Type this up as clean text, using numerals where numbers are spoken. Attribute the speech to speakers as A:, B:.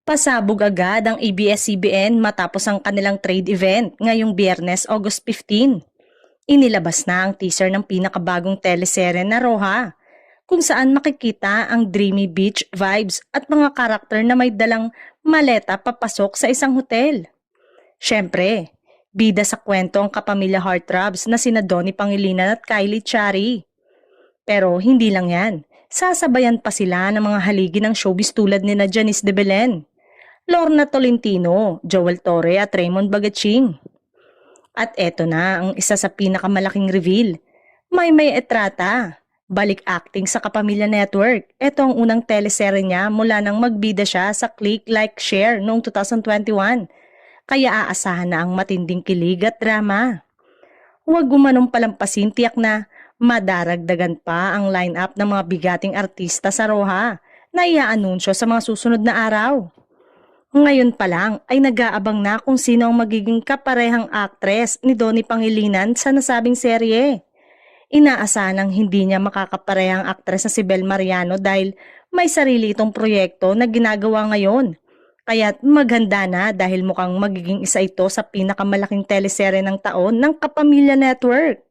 A: Pasabog agad ang ABS-CBN matapos ang kanilang trade event ngayong Biyernes, August 15. Inilabas na ang teaser ng pinakabagong teleserye na Roja, kung saan makikita ang dreamy beach vibes at mga karakter na may dalang maleta papasok sa isang hotel. Siyempre, bida sa kwento ang kapamilya heartthrobs na sina Donnie Pangilinan at Kylie Chari. Pero hindi lang yan, sasabayan pa sila ng mga haligi ng showbiz tulad ni Janice de Belen, Lorna Tolentino, Joel Torre at Raymond Bagaching. At eto na ang isa sa pinakamalaking reveal. May Etrata, balik acting sa Kapamilya Network. Ito ang unang teleserye niya mula nang magbida siya sa Click, Like, Share noong 2021. Kaya aasahan na ang matinding kilig at drama. Huwag gumanong palampasin, tiyak na madaragdagan pa ang line-up ng mga bigating artista sa Roja na iaanunsyo sa mga susunod na araw. Ngayon pa lang ay nag-aabang na kung sino ang magiging kaparehang aktres ni Donnie Pangilinan sa nasabing serye. Inaasahan hindi niya makakaparehang aktres na si Bel Mariano dahil may sarili itong proyekto na ginagawa ngayon. Kaya't maghanda na dahil mukhang magiging isa ito sa pinakamalaking teleserye ng taon ng Kapamilya Network.